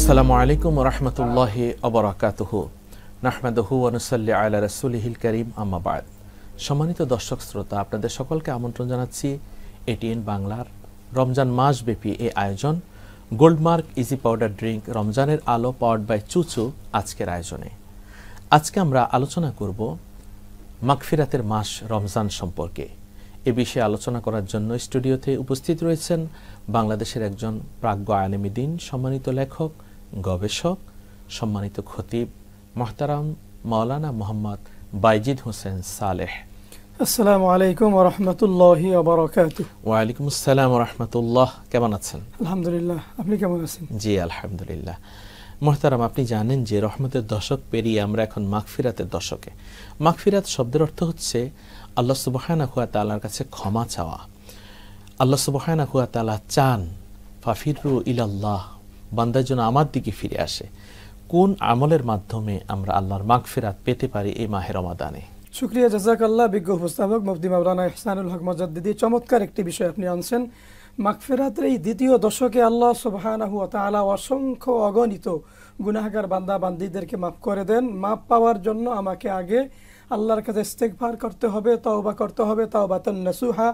আসসালামু আলাইকুম ওয়া রাহমাতুল্লাহি ওয়া বারাকাতুহু নাহমাদুহু ওয়া নুসাল্লি আলা রাসূলিহিল কারীম আম্মা বা'দ। সম্মানিত দর্শক শ্রোতা, আপনাদের সকলকে আমন্ত্রণ জানাচ্ছি এটিএন বাংলার রমজান মাসব্যাপী এই আয়োজন গোল্ডমার্ক ইজি পাউডার ড্রিঙ্ক রমজানের আলো পাওয়ার্ড বাই চুচু আজকের আয়োজনে। আজকে আমরা আলোচনা করব মাগফিরাতের মাস রমজান সম্পর্কে। এ বিষয়ে আলোচনা করার জন্য স্টুডিওতে উপস্থিত রয়েছেন বাংলাদেশের একজন প্রাজ্ঞ আলেম দ্বীন, সম্মানিত লেখক, গবেষক, সম্মানিত খতিব মুহতারাম মাওলানা মোহাম্মদ বাইজিদ হোসেন সালেহ। আসসালামু আলাইকুম ওয়া রাহমাতুল্লাহি ওয়া বারাকাতুহু। ওয়া আলাইকুম আসসালাম ওয়া রাহমাতুল্লাহ। কেমন আছেন? আলহামদুলিল্লাহ, আপনি কেমন আছেন? জি আলহামদুলিল্লাহ। মুহতারাম, আপনি জানেন যে রহমতের দশক পেরিয়ে আমরা এখন মাগফিরাতের দশকে। মাগফিরাত শব্দের অর্থ হচ্ছে আল্লাহ সুবহানাহু ওয়া তাআলার কাছে ক্ষমা চাওয়া। আল্লাহ সুবহানাহু ওয়া তাআলা চান ফাফিরু ইলাল্লাহ, বান্দা যেন আমার দিকে ফিরে আসে। কোন আমলের মাধ্যমে আমরা আল্লাহর মাগফিরাত পেতে পারি এই মাহে রমাদানে? শুকরিয়া, জাযাকাল্লাহ। বিজ্ঞ উপস্থাপক মুফতি মাওলানা ইহসানুল হক মুজাদ্দিদি চমৎকার একটি বিষয় আপনি আনছেন। মাগফিরাতের এই দ্বিতীয় দশকে আল্লাহ সুবহানাহু ওয়া তাআলা অসংখ্য অগণিত গুনাহগার বান্দা বান্দীদেরকে মাফ করে দেন। মাফ পাওয়ার জন্য আমাকে আগে আল্লাহর কাছে ইস্তেগফার করতে হবে, তওবা করতে হবে, তাওবাতান নাসুহা,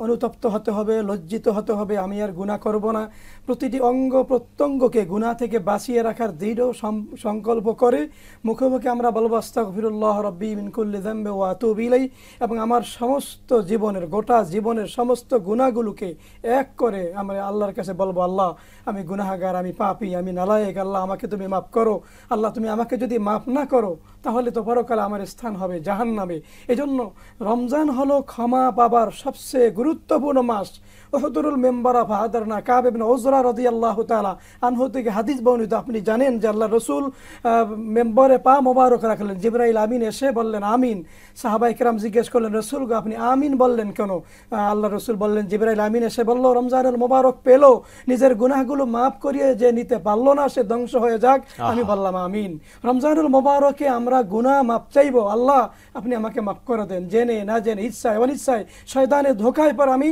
অনুতপ্ত হতে হবে, লজ্জিত হতে হবে, আমি আর গুনাহ করব না। প্রতিটি অঙ্গ প্রত্যঙ্গকে গুনাহ থেকে বাঁচিয়ে রাখার দৃঢ় সংকল্প করে মুখে মুখে আমরা বলবো আস্তাগফিরুল্লাহ রাব্বি মিন কুল্লি যামবি ওয়া আতুবু ইলাই, এবং আমার সমস্ত জীবনের গোটা জীবনের সমস্ত গুনাহগুলোকে এক করে আমরা আল্লাহর কাছে বলবো, আল্লাহ আমি গুনাহগার, আমি পাপী, আমি নালায়েক, আল্লাহ আমাকে তুমি মাফ করো। আল্লাহ তুমি আমাকে যদি মাফ না করো তাহলে তো পরকালে আমার স্থান হবে জাহান্নামে। এজন্য রমজান হলো ক্ষমা পাবার সবচেয়ে গুরুত্বপূর্ণ মাস। উহদুরুল মেম্বারা ফাহাদারনা কাব ইবনে উজরা রাদিয়াল্লাহু তাআলা আনহু থেকে হাদিস বর্ণিত, আপনি জানেন যে আল্লাহ রাসূল মেম্বারে পা মোবারক রাখলেন, জিবরাইল আমিন এসে বললেন আমিন। সাহাবায়ে কেরাম জিজ্ঞেস করলেন, রাসূল গো আপনি আমিন বললেন কেন? আল্লাহ রাসূল বললেন, জিবরাইল আমিন এসে বলল, রমজানুল মোবারক পেল, নিজের গুনাহগুলো মাফ করিয়ে যে নিতে পারলো না সে ধ্বংস হয়ে যাক, আমি বললাম আমিন। রমজানুল মোবারকে আমরা গুনাহ মাফ চাইবো, আল্লাহ আপনি আমাকে মাফ করে দেন, জেনে না জেনে, ইচ্ছায় অনিচ্ছায়, শয়তানের ধোঁকায় পর আমি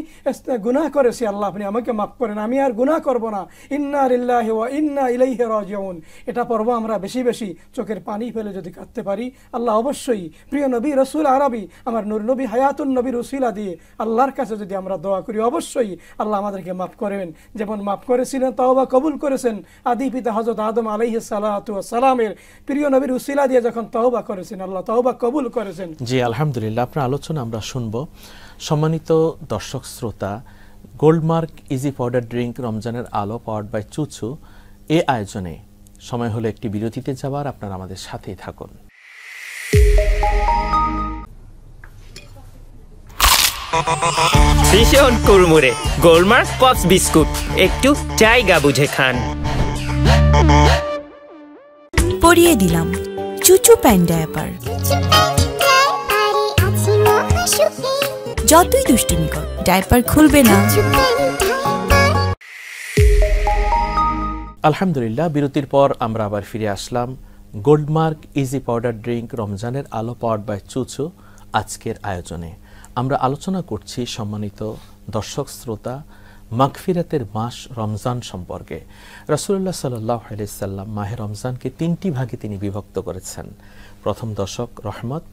গুনাহ করেছি, আল্লাহ আপনি আমাকে মাফ করেন, আমি আর গুনাহ করব না। ইন্না লিল্লাহি ওয়া ইন্না ইলাইহি রাজিউন, এটা পড়ব আমরা বেশি বেশি, চোখের পানি ফেলে যদি কাঁদতে পারি। আল্লাহ অবশ্যই প্রিয় নবী রাসূল আরবি আমার নূর নবী হায়াতুন নবীর উসিলা দিয়ে আল্লাহর কাছে যদি আমরা দোয়া করি, অবশ্যই আল্লাহ আমাদেরকে মাফ করবেন। যেমন মাফ করেছিলেন, তওবা কবুল করেছেন আদি পিতা হযরত আদম আলাইহিস সালাতু ওয়াস সালামের প্রিয় নবীর উসিলা দিয়ে যখন তওবা করেছেন, আল্লাহ তওবা কবুল করেছেন। জি আলহামদুলিল্লাহ। আপনার আলোচনা আমরা শুনবো। সম্মানিত দর্শক শ্রোতা, গোল্ডমার্ক ইজি পাউডার ড্রিঙ্ক রমজানের আলো পাওয়ার্ড বাই চুচু এই আয়োজনে সময় হলো একটি বিরতিতে যাবার। আপনারা আমাদের সাথেই থাকুন। ভীষণ কুড়মুড়ে গোল্ডমার্ক পপস বিস্কুট, একটু জায়গা বুঝে খান। পরিয়ে দিলাম চুচু প্যান্ট ডায়াপার। যতই দুষ্টুমি কর, ডায়াপার খুলবে না। আলহামদুলিল্লাহ, বিরতির পর আমরা আবার ফিরে আসলাম গোল্ডমার্ক ইজি পাউডার ড্রিঙ্ক রমজানের আলো পাওয়ার্ড বাই চুচু আজকের আয়োজনে। আমরা আলোচনা করছি সম্মানিত দর্শক শ্রোতা মাগফিরাতের মাস রমজান সম্পর্কে। রাসূলুল্লাহ সাল্লাল্লাহু আলাইহি সাল্লাম মাহে রমজানকে তিনটি ভাগে তিনি বিভক্ত করেছেন। প্রথম দশক রহমত,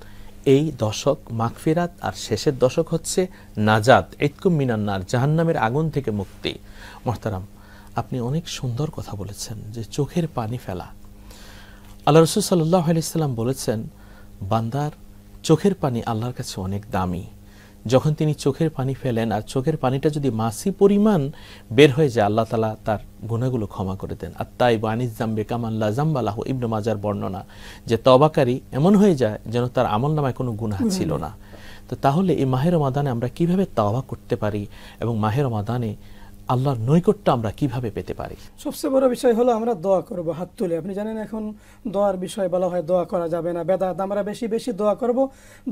এই দশক মাগফিরাত, আর শেষের দশক হচ্ছে নাজাত, ইতকুম মিনান্নার, জাহান্নামের আগুন থেকে মুক্তি। মুহতারাম, আপনি অনেক সুন্দর কথা বলেছেন যে চোখের পানি ফেলা। আল্লাহ রাসূল সাল্লাল্লাহু আলাইহি সাল্লাম বলেছেন বান্দার চোখের পানি আল্লাহর কাছে অনেক দামি। যখন তিনি চোখের পানি ফেলেন আর চোখের পানিটা যদি মাসি পরিমাণ বের হয়ে যায়, আল্লাহ তাআলা তার গুনাহগুলো ক্ষমা করে দেন। আত-তাইবু আনিজ যামবি কামান লা যামবা লাহু, ইবনে মাজার বর্ণনা, যে তওবাকারী এমন হয়ে যায় যেন তার আমলনামায় কোনো গুনাহ ছিল না। তো তাহলে এই মাহে রমাদানে আমরা কিভাবে তওবা করতে পারি এবং মাহে রমাদানে আল্লাহর নৈকট্য আমরা কিভাবে পেতে পারি? সবচেয়ে বড় বিষয় হলো আমরা দোয়া করব হাত তুলে। আপনি জানেন এখন দোয়ার বিষয় বলা হয় দোয়া করা যাবে না, বেদাত। আমরা বেশি বেশি দোয়া করব।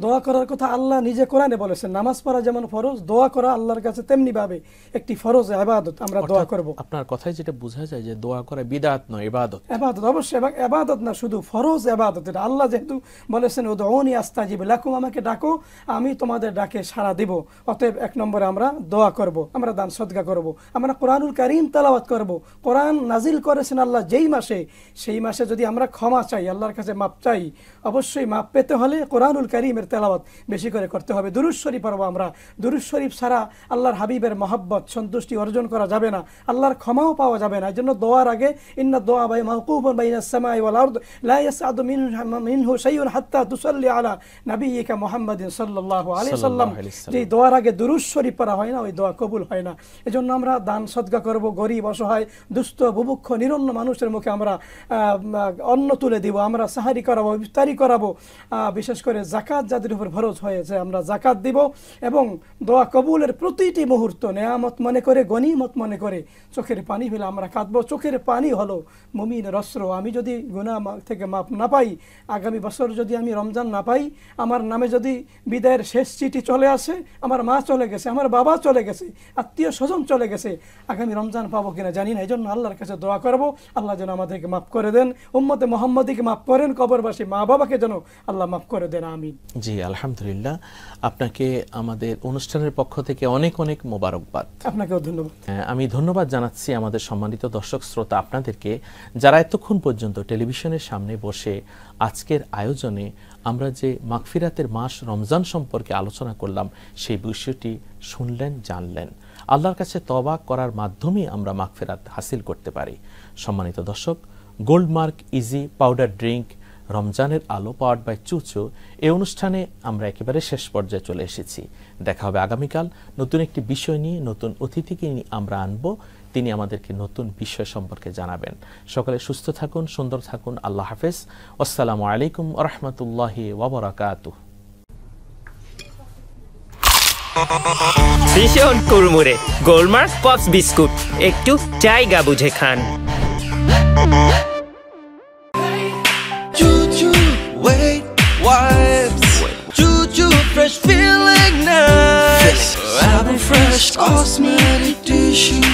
দোয়া করার কথা আল্লাহ নিজে কোরআনে বলেছেন। নামাজ পড়া যেমন ফরজ, দোয়া করা আল্লাহর কাছে তেমনি ভাবে একটি ফরজ ইবাদত। আমরা দোয়া করব। আপনার কথায় যেটা বোঝা যায় যে দোয়া করা বিদআত নয়, ইবাদত। ইবাদত অবশ্যই, এবং ইবাদত না শুধু ফরজ ইবাদত। এটা আল্লাহ যেহেতু বলেছেন উদউনি আস্তাজিব লাকুম, আমাকে ডাকো আমি তোমাদের ডাকে সাড়া দিব। অতএব এক নম্বরে আমরা দোয়া করব, আমরা দান সদকা করব। আমরা কোরআনুল কারীম তেলাওয়াত করব। কোরআন নাজিল করেছেন আল্লাহ যেই মাসে, সেই মাসে যদি আমরা ক্ষমা চাই, আল্লাহর কাছে মাপ চাই, অবশ্যই মাপ পেতে হলে কোরআনুল কারীমের তেলাওয়াত বেশি করে করতে হবে। দুরূদ শরীফ পড়ব আমরা। দুরূদ শরীফ ছাড়া আল্লাহর হাবিবের মহব্বত, সন্তুষ্টি অর্জন করা যাবে না, আল্লাহর ক্ষমাও পাওয়া যাবে না। এই জন্য দোয়ার আগে ইন্না দোয়া বাই মাওকুফুন বাইনাস সামাই ওয়াল আরদ লা ইয়াসআদু মিনহু শাইউন হাত্তা তুসাল্লি আলা নাবিয়িকা মুহাম্মাদিন সাল্লাল্লাহু আলাইহি ওয়াসাল্লাম। যেই দোয়ার আগে দুরূদ শরীফ পড়া হয় না, ওই দোয়া কবুল হয় না। এজন্য আমরা দান সদকা করব, গরিব অসহায় দুস্থ বুভুক্ষ নিরন্ন মানুষের মুখে আমরা অন্ন তুলে দিব, আমরা সাহারি করাবো, ইফতারি করাবো। বিশেষ করে যাকাত যাদের উপর ফরজ হয়েছে আমরা যাকাত দিব, এবং দোয়া কবুলের প্রতিটি মুহূর্ত নেয়ামত মনে করে, গনিমত মনে করে চোখের পানি ফেলে আমরা কাঁদবো। চোখের পানি হলো মুমিনের অস্ত্র। আমি যদি গুনাহ থেকে মাপ না পাই, আগামী বছর যদি আমি রমজান না পাই, আমার নামে যদি বিদায়ের শেষ চিঠি চলে আসে, আমার মা চলে গেছে, আমার বাবা চলে গেছে, আত্মীয় স্বজন চলে গেছে, আগামী রমজান পাবো কিনা জানি না। এই জন্য আল্লাহর কাছে দোয়া করবো, আল্লাহ যেন আমাদেরকে মাফ করে দেন, উম্মতে মুহাম্মাদিকে মাফ করেন, কবরবাসী মা বাবাকে যেন আল্লাহ মাফ করে দেন, আমিন। জি আলহামদুলিল্লাহ, আপনাকে আমাদের অনুষ্ঠানের পক্ষ থেকে অনেক অনেক মোবারকবাদ। আপনাকেও ধন্যবাদ। আমি ধন্যবাদ জানাচ্ছি আমাদের সম্মানিত দর্শক শ্রোতা আপনাদেরকে, যারা এতক্ষণ পর্যন্ত টেলিভিশনের সামনে বসে আজকের আয়োজনে আমরা যে মাগফিরাতের মাস রমজান সম্পর্কে আলোচনা করলাম, সেই বিষয়টি শুনলেন, জানলেন। আল্লাহর কাছে তওবা করার মাধ্যমেই আমরা মাগফিরাত হাসিল করতে পারি। সম্মানিত দর্শক, গোল্ডমার্ক ইজি পাউডার ড্রিঙ্ক রমজানের আলো পাওয়ার্ড বাই চুচু, এই অনুষ্ঠানে আমরা একেবারে শেষ পর্যায়ে চলে এসেছি। দেখা হবে আগামীকাল নতুন একটি বিষয় নিয়ে, নতুন অতিথিকে নিয়ে আমরা আনবো, তিনি আমাদেরকে নতুন বিষয় সম্পর্কে জানাবেন। সকলে সুস্থ থাকুন, সুন্দর থাকুন। আল্লাহ হাফেজ। আসসালামু আলাইকুম ওয়া রাহমাতুল্লাহি ওয়া বারাকাতুহু। ভীষণ কুড়মুড়ে গোলমার্ক পপস বিস্কুট, একটু জায়গা বুঝে খান। Wait, wipes. Choo-choo, fresh feeling nice. Having fresh cosmetic tissue.